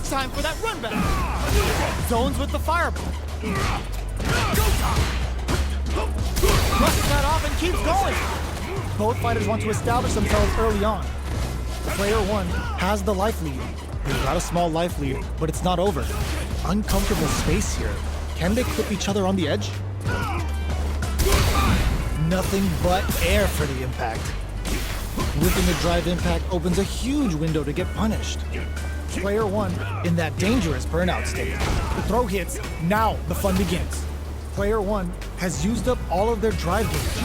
Time for that run back. Zones with the fireball. Brushes that off and keeps going. Both fighters want to establish themselves early on. Player 1 has the life lead. They've got a small life lead, but it's not over. Uncomfortable space here. Can they clip each other on the edge? Nothing but air for the impact. Whipping a drive impact opens a huge window to get punished. Player 1 in that dangerous burnout state. The throw hits, now the fun begins. Player 1 has used up all of their drive gauge.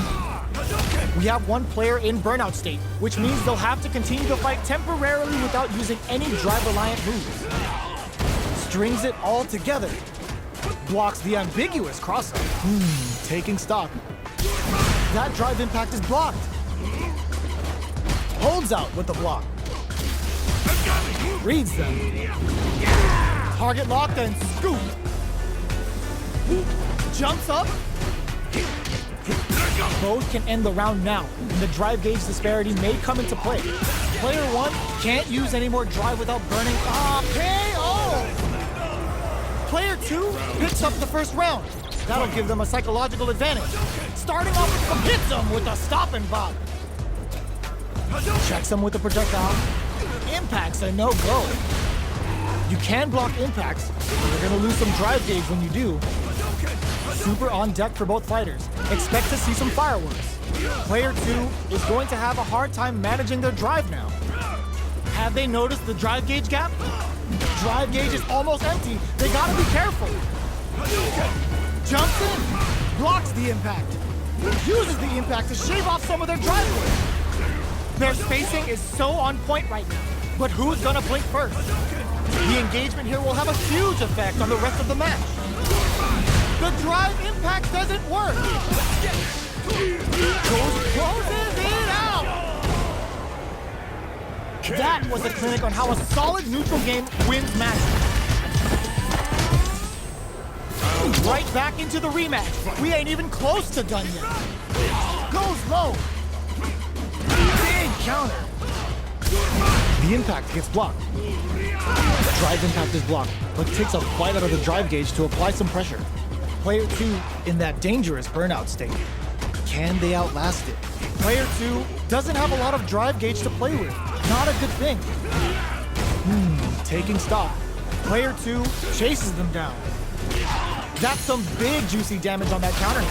We have one player in burnout state, which means they'll have to continue to fight temporarily without using any drive-reliant moves. Strings it all together. Blocks the ambiguous crossup. Taking stock. That drive impact is blocked. Holds out with the block. Reads them. Target locked and scoop. Jumps up. Both can end the round now, and the drive gauge disparity may come into play. Player 1 can't use any more drive without burning. KO! Player 2 picks up the first round. That'll give them a psychological advantage. Starting off with some hits them with a stop and bop. Checks them with a projectile. Impacts a no-go. You can block impacts, but you're gonna lose some drive gauge when you do. Super on deck for both fighters. Expect to see some fireworks. Player 2 is going to have a hard time managing their drive now. Have they noticed the drive gauge gap? Drive gauge is almost empty. They gotta be careful. Jumps in, blocks the impact. Uses the impact to shave off some of their drive gauge. Their spacing is so on point right now. But who's gonna blink first? The engagement here will have a huge effect on the rest of the match. The drive impact doesn't work. Closes it out. That was a clinic on how a solid neutral game wins matches. Right back into the rematch. We ain't even close to done yet. Goes low. Big counter. The impact gets blocked. Drive impact is blocked, but takes a bite out of the drive gauge to apply some pressure. Player 2 in that dangerous burnout state. Can they outlast it? Player 2 doesn't have a lot of drive gauge to play with. Not a good thing. Taking stock. Player 2 chases them down. That's some big juicy damage on that counter.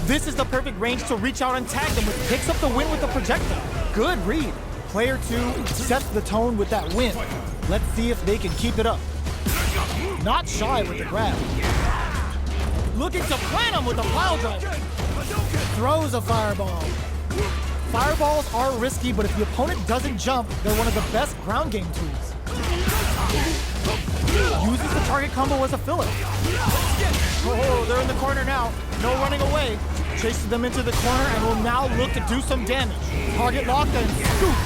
This is the perfect range to reach out and tag them with. Picks up the win with the projectile. Good read. Player 2 sets the tone with that win. Let's see if they can keep it up. Not shy with the grab. Looking to plant him with a pile driver. Throws a fireball. Fireballs are risky, but if the opponent doesn't jump, they're one of the best ground game tools. Uses the target combo as a filler. Oh, they're in the corner now. No running away. Chases them into the corner and will now look to do some damage. Target locked and scoop.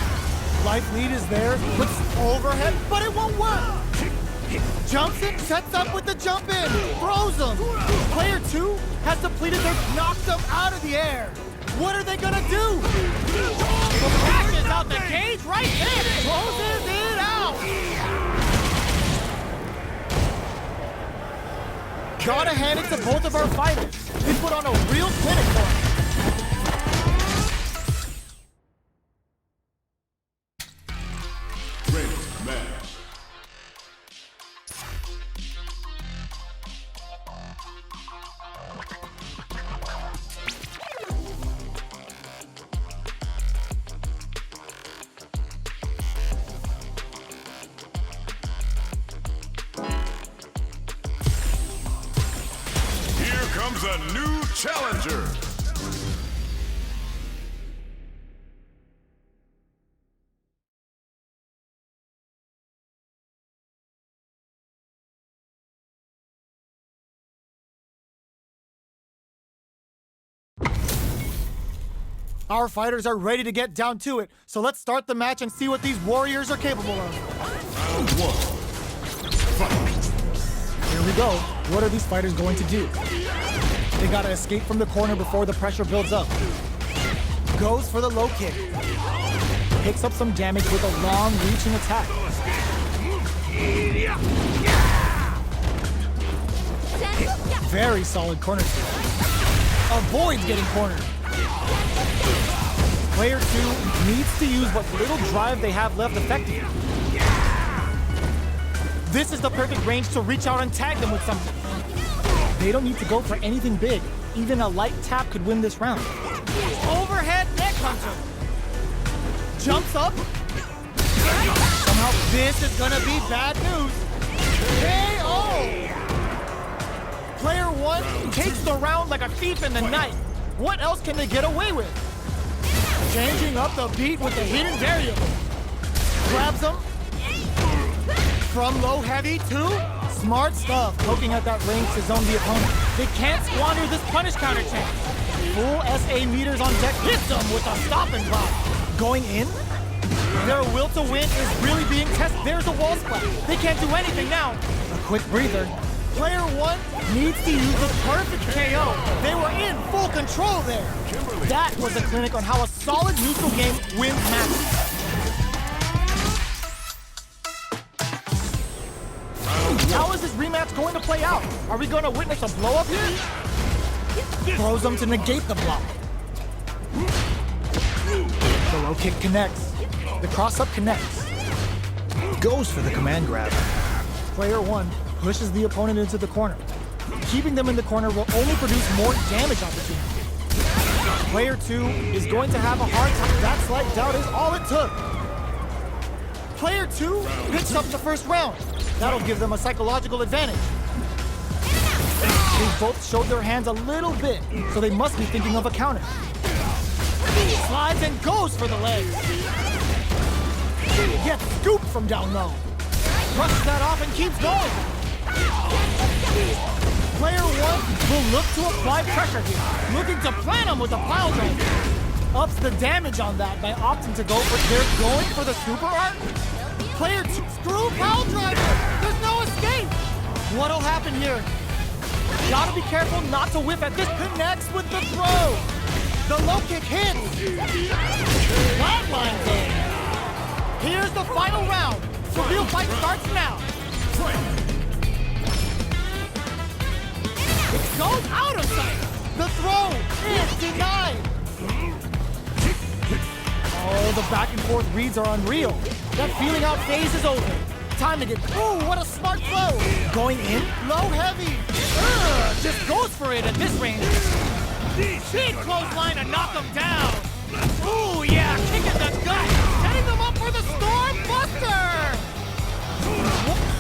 Life lead is there. Puts overhead, but it won't work. Jumps in, sets up with the jump in. Throws them. Player 2 has depleted their knocked them out of the air. What are they gonna do? Crashes out the cage right there. Closes it out. Gotta hand it to both of our fighters. They put on a real clinic for us. Comes a new challenger. Our fighters are ready to get down to it, so let's start the match and see what these warriors are capable of. Round 1. Fight. Here we go. What are these fighters going to do? They gotta escape from the corner before the pressure builds up. Goes for the low kick. Picks up some damage with a long reaching attack. Very solid corner kick. Avoids getting cornered. Player 2 needs to use what little drive they have left effectively. This is the perfect range to reach out and tag them with something. They don't need to go for anything big. Even a light tap could win this round. Overhead neck hunter. Jumps up. Somehow this is gonna be bad news. KO! Player 1 takes the round like a thief in the night. What else can they get away with? Changing up the beat with the hidden variable. Grabs him. From low heavy to smart stuff. Poking at that range to zone the opponent. They can't squander this punish counter chance. Full SA meters on deck hits them with a stop and block. Going in? Their will to win is really being tested. There's a wall splat. They can't do anything now. A quick breather. Player 1 needs to use the perfect KO. They were in full control there. That was a clinic on how a solid neutral game wins matches. How is this rematch going to play out? Are we going to witness a blow-up here? Throws them to negate the block. The low kick connects. The cross-up connects. Goes for the command grab. Player 1 pushes the opponent into the corner. Keeping them in the corner will only produce more damage opportunity. Player 2 is going to have a hard time. That slight doubt is all it took. Player 2 picks up the first round. That'll give them a psychological advantage. They both showed their hands a little bit, so they must be thinking of a counter. Slides and goes for the leg. Gets scooped from down low. Brushes that off and keeps going. Player 1 will look to apply pressure here, looking to plant him with a pile driver. Ups the damage on that by opting to go for, they're going for the super art. Player 2, screw pile driver. There's no escape. What'll happen here? Gotta be careful not to whiff at this. Connects with the throw. The low kick hits. Flatline game. Here's the final round. The real fight starts now. It goes out of sight. The throw is denied. Oh, the back and forth reads are unreal. That feeling out phase is over. Time to get, ooh, what a smart throw. Going in, low heavy. Just goes for it at this range. Big clothesline to knock him down. Ooh, yeah, kick in the gut. Setting them up for the Storm Buster.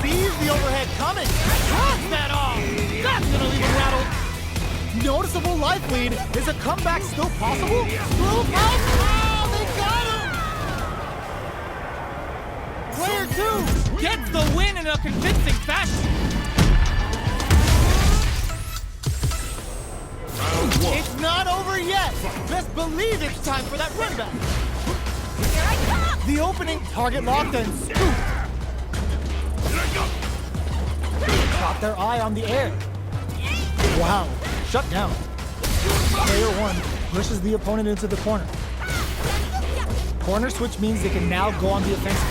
Sees the overhead coming. Drops that off. That's gonna leave him rattled. Noticeable life lead. Is a comeback still possible? Screw pulse. Oh, they got him. Player 2 gets the win in a convincing fashion. It's not over yet. Best believe it's time for that run back. The opening, target locked and scooped. Caught their eye on the air. Wow, shut down. Player 1 pushes the opponent into the corner. Corner switch means they can now go on the offensive.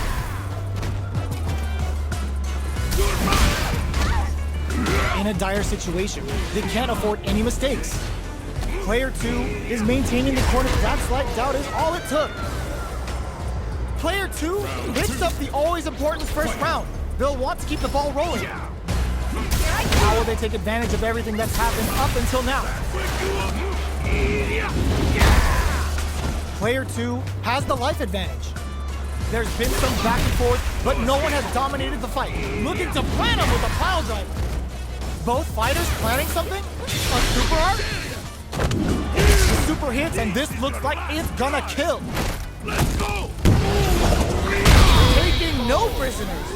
In a dire situation, they can't afford any mistakes. Player 2 is maintaining the corner. That slight doubt is all it took. Player 2 picks up the always important first round. They'll want to keep the ball rolling. How will they take advantage of everything that's happened up until now? Player 2 has the life advantage. There's been some back and forth, but no one has dominated the fight. Looking to plant him with a pile driver. Both fighters planning something? A super art? The super hits, and this looks like it's gonna kill. Let's go! Taking no prisoners.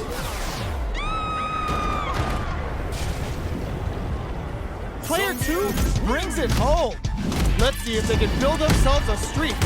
Player 2 brings it home. Let's see if they can build themselves a streak.